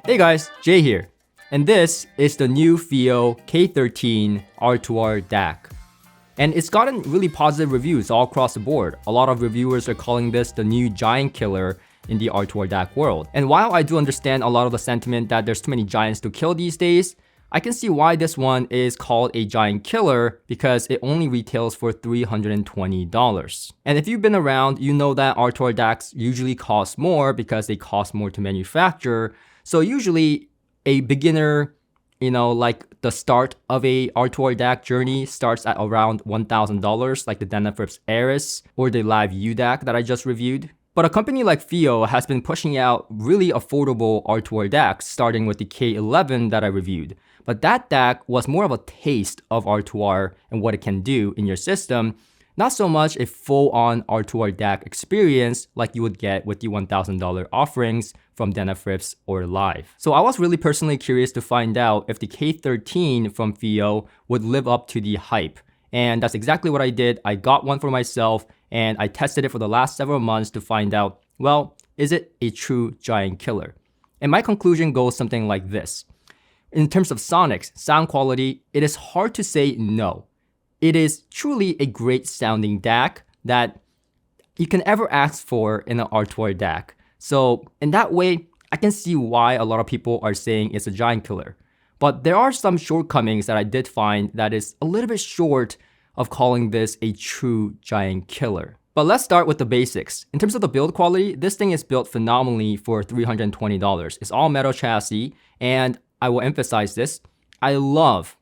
Hey guys, Jay here, and this is the new Fiio K13 R2R DAC. And it's gotten really positive reviews all across the board. A lot of reviewers are calling this the new giant killer in the R2R DAC world. And while I do understand a lot of the sentiment that there's too many giants to kill these days, I can see why this one is called a giant killer because it only retails for $320. And if you've been around, you know that R2R DACs usually cost more because they cost more to manufacture. So usually a beginner, like the start of a R2R DAC journey starts at around $1,000, like the Denafrips Eris or the Laiv DAC that I just reviewed. But a company like Fiio has been pushing out really affordable R2R DACs, starting with the K11 that I reviewed. But that DAC was more of a taste of R2R and what it can do in your system, not so much a full-on R2R DAC experience like you would get with the $1,000 offerings from Denafrips or Laiv. So I was really personally curious to find out if the K13 from Fiio would live up to the hype. And that's exactly what I did. I got one for myself and I tested it for the last several months to find out, well, is it a true giant killer? And my conclusion goes something like this. In terms of sonics, sound quality, it is hard to say no. It is truly a great sounding DAC that you can ever ask for in an R2R DAC. So in that way, I can see why a lot of people are saying it's a giant killer. But there are some shortcomings that I did find that is a little bit short of calling this a true giant killer. But let's start with the basics. In terms of the build quality, this thing is built phenomenally for $320. It's all metal chassis, and I will emphasize this. I love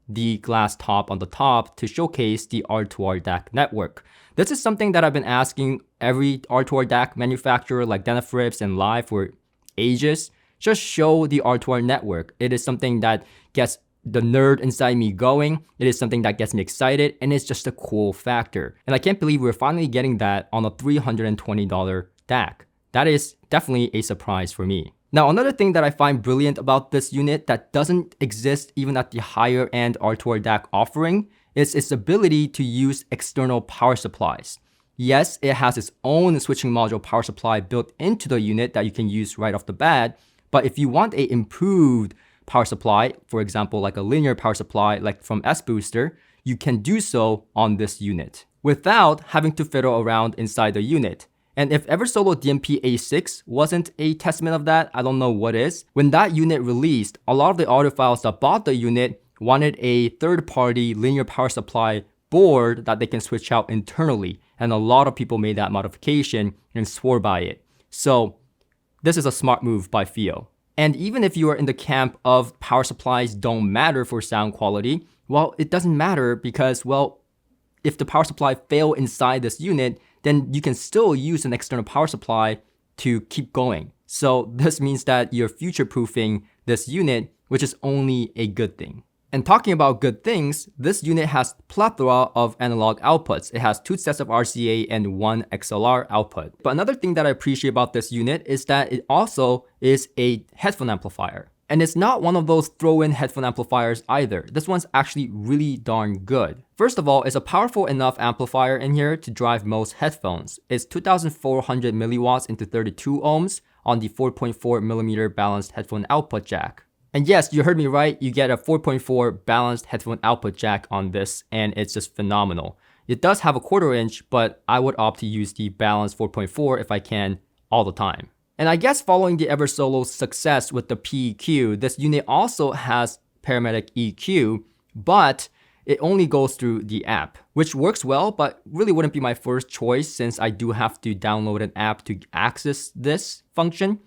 the glass top on the top to showcase the R2R DAC network. This is something that I've been asking every R2R DAC manufacturer like Denafrips and Laiv for ages. Just show the R2R network. It is something that gets the nerd inside me going. It is something that gets me excited, and it's just a cool factor. And I can't believe we're finally getting that on a $320 DAC. That is definitely a surprise for me. Now, another thing that I find brilliant about this unit that doesn't exist even at the higher end R2R DAC offering is its ability to use external power supplies. Yes, it has its own switching module power supply built into the unit that you can use right off the bat, but if you want an improved power supply, for example, like a linear power supply like from S-Booster, you can do so on this unit without having to fiddle around inside the unit. And if Eversolo DMP A6 wasn't a testament of that, I don't know what is. When that unit released, a lot of the audiophiles that bought the unit wanted a third-party linear power supply board that they can switch out internally. And a lot of people made that modification and swore by it. So this is a smart move by Fiio. And even if you are in the camp of power supplies don't matter for sound quality, well, it doesn't matter because, well, if the power supply fails inside this unit, then you can still use an external power supply to keep going. So this means that you're future-proofing this unit, which is only a good thing. And talking about good things, this unit has plethora of analog outputs. It has 2 sets of RCA and 1 XLR output. But another thing that I appreciate about this unit is that it also is a headphone amplifier. And it's not one of those throw-in headphone amplifiers either. This one's actually really darn good. First of all, it's a powerful enough amplifier in here to drive most headphones. It's 2400 milliwatts into 32 ohms on the 4.4 millimeter balanced headphone output jack. And yes, you heard me right, you get a 4.4 balanced headphone output jack on this, and it's just phenomenal. It does have a 1/4 inch, but I would opt to use the balanced 4.4 if I can all the time. And I guess following the Eversolo's success with the PEQ, this unit also has paramedic EQ, but it only goes through the app, which works well, but really wouldn't be my first choice since I do have to download an app to access this function.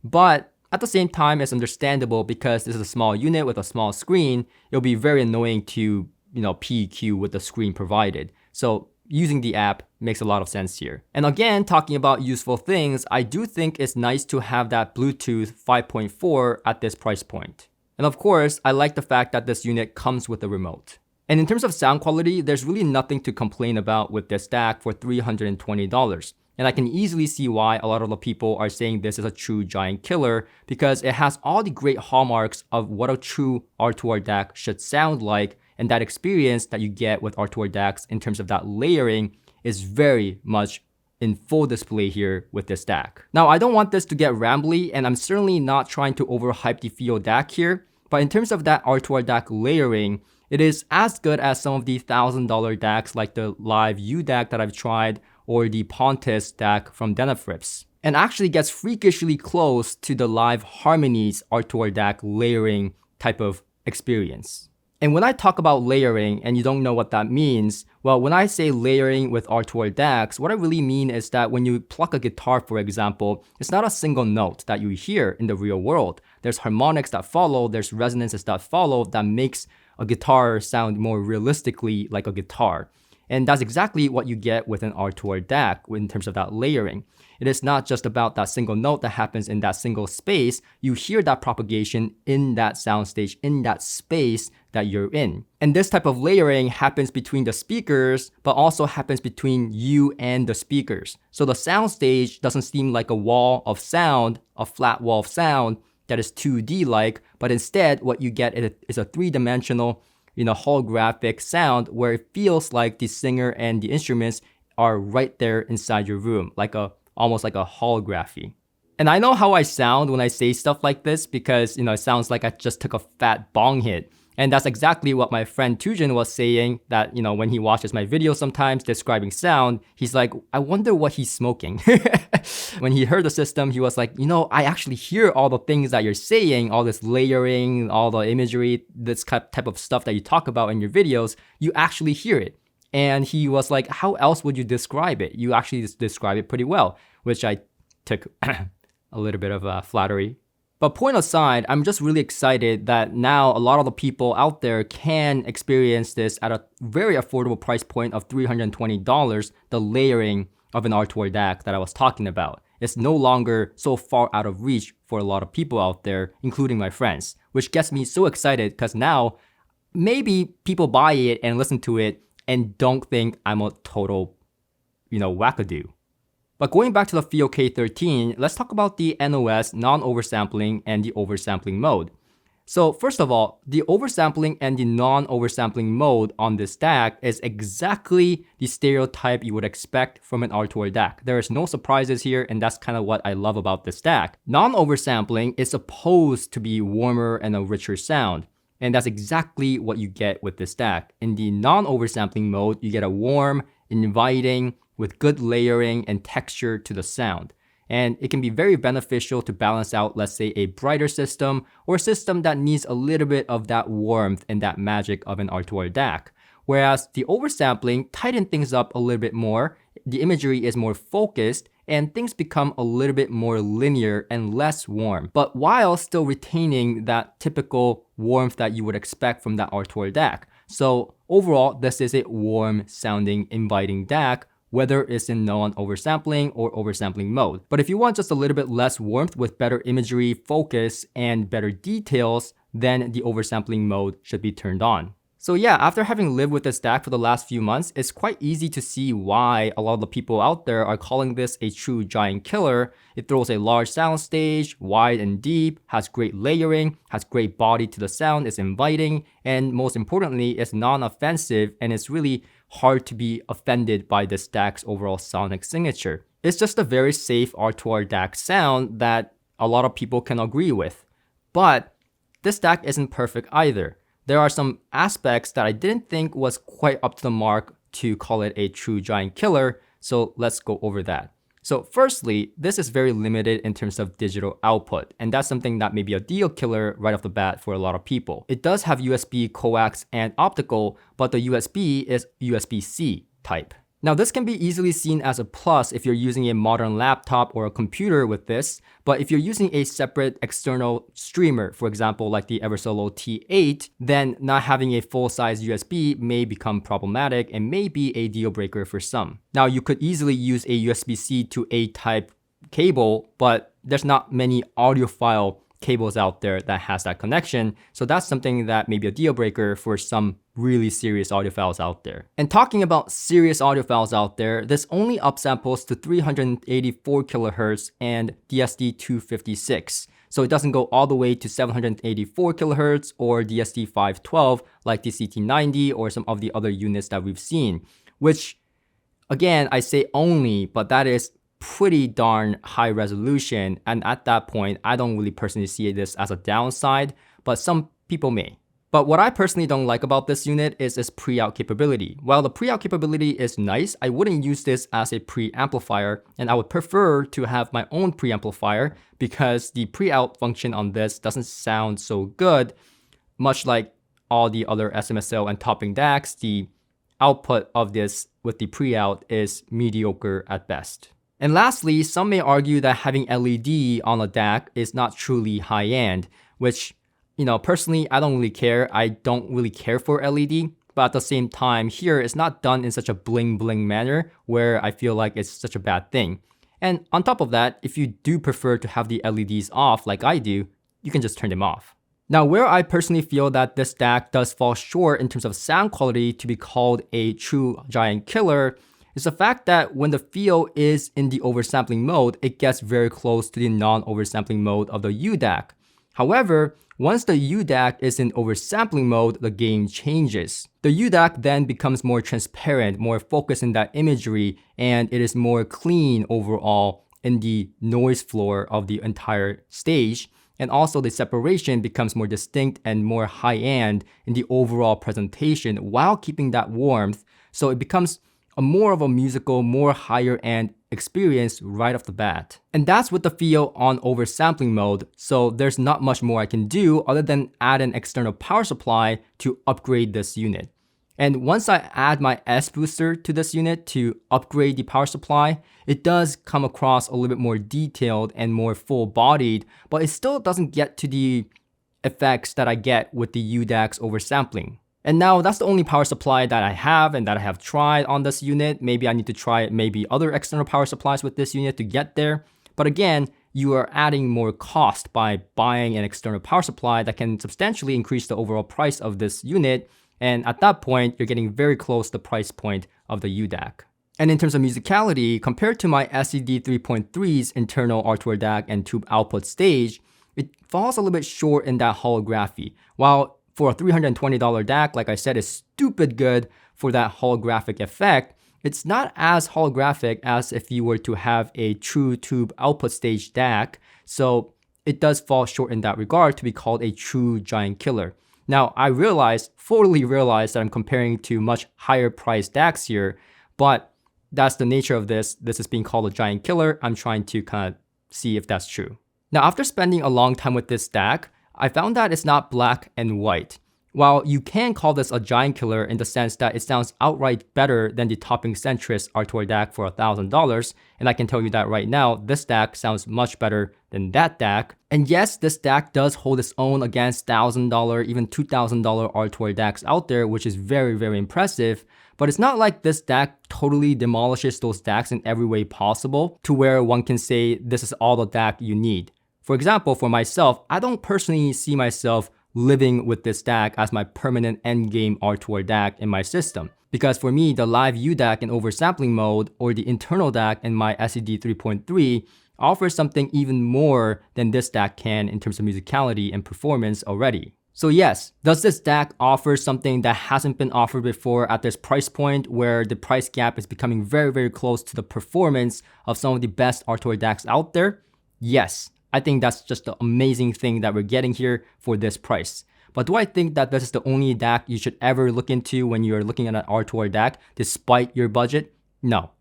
But at the same time, it's understandable because this is a small unit with a small screen. It'll be very annoying to, PEQ with the screen provided. So using the app makes a lot of sense here. And again, talking about useful things, I do think it's nice to have that Bluetooth 5.4 at this price point. And of course, I like the fact that this unit comes with a remote. And in terms of sound quality, there's really nothing to complain about with this DAC for $320. And I can easily see why a lot of the people are saying this is a true giant killer because it has all the great hallmarks of what a true R2R DAC should sound like, and that experience that you get with R2R DACs in terms of that layering is very much in full display here with this DAC. Now, I don't want this to get rambly, and I'm certainly not trying to overhype the Fiio DAC here, but in terms of that R2R DAC layering, it is as good as some of the $1,000 DACs like the Laiv U DAC that I've tried or the Pontus DAC from Denafrips, and actually gets freakishly close to the Live Harmony's R2R DAC layering type of experience. And when I talk about layering and you don't know what that means, well, when I say layering with R2R DACs, what I really mean is that when you pluck a guitar, for example, it's not a single note that you hear in the real world. There's harmonics that follow, there's resonances that follow that makes a guitar sound more realistically like a guitar. And that's exactly what you get with an R2R DAC in terms of that layering. It is not just about that single note that happens in that single space. You hear that propagation in that soundstage, in that space that you're in. And this type of layering happens between the speakers, but also happens between you and the speakers. So the soundstage doesn't seem like a wall of sound, a flat wall of sound that is 2D-like, but instead what you get is a three-dimensional, holographic sound where it feels like the singer and the instruments are right there inside your room, almost like a holography. And I know how I sound when I say stuff like this because, it sounds like I just took a fat bong hit. And that's exactly what my friend Tujin was saying that, when he watches my videos sometimes describing sound, he's like, I wonder what he's smoking. When he heard the system, he was like, I actually hear all the things that you're saying, all this layering, all the imagery, this type of stuff that you talk about in your videos, you actually hear it. And he was like, how else would you describe it? You actually describe it pretty well, which I took a little bit of flattery. But point aside, I'm just really excited that now a lot of the people out there can experience this at a very affordable price point of $320, the layering of an R2R DAC that I was talking about. It's no longer so far out of reach for a lot of people out there, including my friends, which gets me so excited because now maybe people buy it and listen to it and don't think I'm a total, wackadoo. But going back to the Fiio K13, let's talk about the NOS, non-oversampling, and the oversampling mode. So first of all, the oversampling and the non-oversampling mode on this DAC is exactly the stereotype you would expect from an R2R DAC. There is no surprises here, and that's kind of what I love about this DAC. Non-oversampling is supposed to be warmer and a richer sound. And that's exactly what you get with this DAC. In the non-oversampling mode, you get a warm, inviting, with good layering and texture to the sound. And it can be very beneficial to balance out, let's say, a brighter system or a system that needs a little bit of that warmth and that magic of an R2R DAC. Whereas the oversampling tighten things up a little bit more, the imagery is more focused, and things become a little bit more linear and less warm, but while still retaining that typical warmth that you would expect from that R2R DAC. So overall, this is a warm sounding, inviting DAC, whether it's in non-oversampling or oversampling mode. But if you want just a little bit less warmth with better imagery, focus, and better details, then the oversampling mode should be turned on. So yeah, after having lived with this DAC for the last few months, it's quite easy to see why a lot of the people out there are calling this a true giant killer. It throws a large soundstage, wide and deep, has great layering, has great body to the sound, is inviting, and most importantly, it's non-offensive, and it's really hard to be offended by this DAC's overall sonic signature. It's just a very safe R2R DAC sound that a lot of people can agree with. But this DAC isn't perfect either. There are some aspects that I didn't think was quite up to the mark to call it a true giant killer, so let's go over that. So firstly, this is very limited in terms of digital output, and that's something that may be a deal killer right off the bat for a lot of people. It does have USB, coax, and optical, but the USB is USB-C type. Now this can be easily seen as a plus if you're using a modern laptop or a computer with this, but if you're using a separate external streamer, for example like the Eversolo T8, then not having a full-size USB may become problematic and may be a deal breaker for some. Now you could easily use a USB-C to A type cable, but there's not many audiophile cables out there that has that connection, so that's something that may be a deal breaker for some really serious audiophiles out there. And talking about serious audiophiles out there, this only upsamples to 384 kHz and DSD-256. So it doesn't go all the way to 784 kHz or DSD-512 like the CT90 or some of the other units that we've seen, which Again, I say only, but that is pretty darn high resolution, and at that point, I don't really personally see this as a downside, but some people may. But what I personally don't like about this unit is its pre-out capability. While the pre-out capability is nice, I wouldn't use this as a preamplifier, and I would prefer to have my own preamplifier because the pre-out function on this doesn't sound so good. Much like all the other SMSL and topping DACs, the output of this with the pre-out is mediocre at best. And lastly, some may argue that having LED on a DAC is not truly high-end, which, personally, I don't really care. I don't really care for LED, but at the same time, here it's not done in such a bling bling manner where I feel like it's such a bad thing. And on top of that, if you do prefer to have the LEDs off like I do, you can just turn them off. Now, where I personally feel that this DAC does fall short in terms of sound quality to be called a true giant killer is the fact that when the Fiio is in the oversampling mode, it gets very close to the non-oversampling mode of the UDAC. However, once the UDAC is in oversampling mode, the game changes. The UDAC then becomes more transparent, more focused in that imagery, and it is more clean overall in the noise floor of the entire stage. And also the separation becomes more distinct and more high-end in the overall presentation while keeping that warmth. So it becomes more of a musical, more higher-end experience right off the bat. And that's with the Fiio on oversampling mode, so there's not much more I can do other than add an external power supply to upgrade this unit. And once I add my S booster to this unit to upgrade the power supply, it does come across a little bit more detailed and more full-bodied, but it still doesn't get to the effects that I get with the UDAC's oversampling. And now that's the only power supply that I have and that I have tried on this unit. Maybe I need to try maybe other external power supplies with this unit to get there. But again, you are adding more cost by buying an external power supply that can substantially increase the overall price of this unit. And at that point, you're getting very close to the price point of the UDAC. And in terms of musicality, compared to my SED 3.3's internal R2R DAC and tube output stage, it falls a little bit short in that holography. While for a $320 DAC, like I said, is stupid good for that holographic effect, it's not as holographic as if you were to have a true tube output stage DAC. So it does fall short in that regard to be called a true giant killer. Now, I fully realize that I'm comparing to much higher priced DACs here, but that's the nature of this. This is being called a giant killer. I'm trying to kind of see if that's true. Now, after spending a long time with this DAC, I found that it's not black and white. While you can call this a giant killer in the sense that it sounds outright better than the topping centrist R2R DAC for $1,000, and I can tell you that right now, this DAC sounds much better than that DAC. And yes, this DAC does hold its own against $1,000, even $2,000 R2R DACs out there, which is very, very impressive. But it's not like this DAC totally demolishes those DACs in every way possible to where one can say this is all the DAC you need. For example, for myself, I don't personally see myself living with this DAC as my permanent endgame R2R DAC in my system. Because for me, the live UDAC in oversampling mode or the internal DAC in my SED 3.3 offers something even more than this DAC can in terms of musicality and performance already. So yes, does this DAC offer something that hasn't been offered before at this price point where the price gap is becoming very, very close to the performance of some of the best R2R DACs out there? Yes. I think that's just the amazing thing that we're getting here for this price. But do I think that this is the only DAC you should ever look into when you're looking at an R2R DAC despite your budget? No.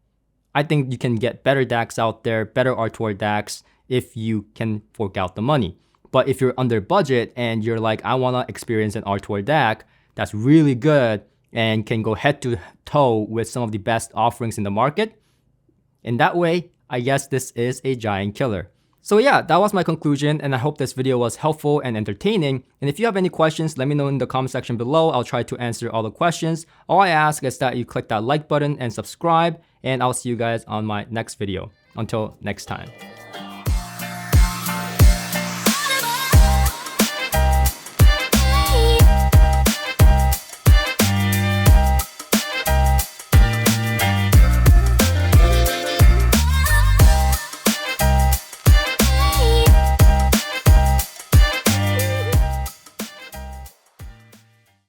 I think you can get better DACs out there, better R2R DACs if you can fork out the money. But if you're under budget and you're like, I want to experience an R2R DAC that's really good and can go head to toe with some of the best offerings in the market, in that way, I guess this is a giant killer. So yeah, that was my conclusion, and I hope this video was helpful and entertaining. And if you have any questions, let me know in the comment section below. I'll try to answer all the questions. All I ask is that you click that like button and subscribe, and I'll see you guys on my next video. Until next time.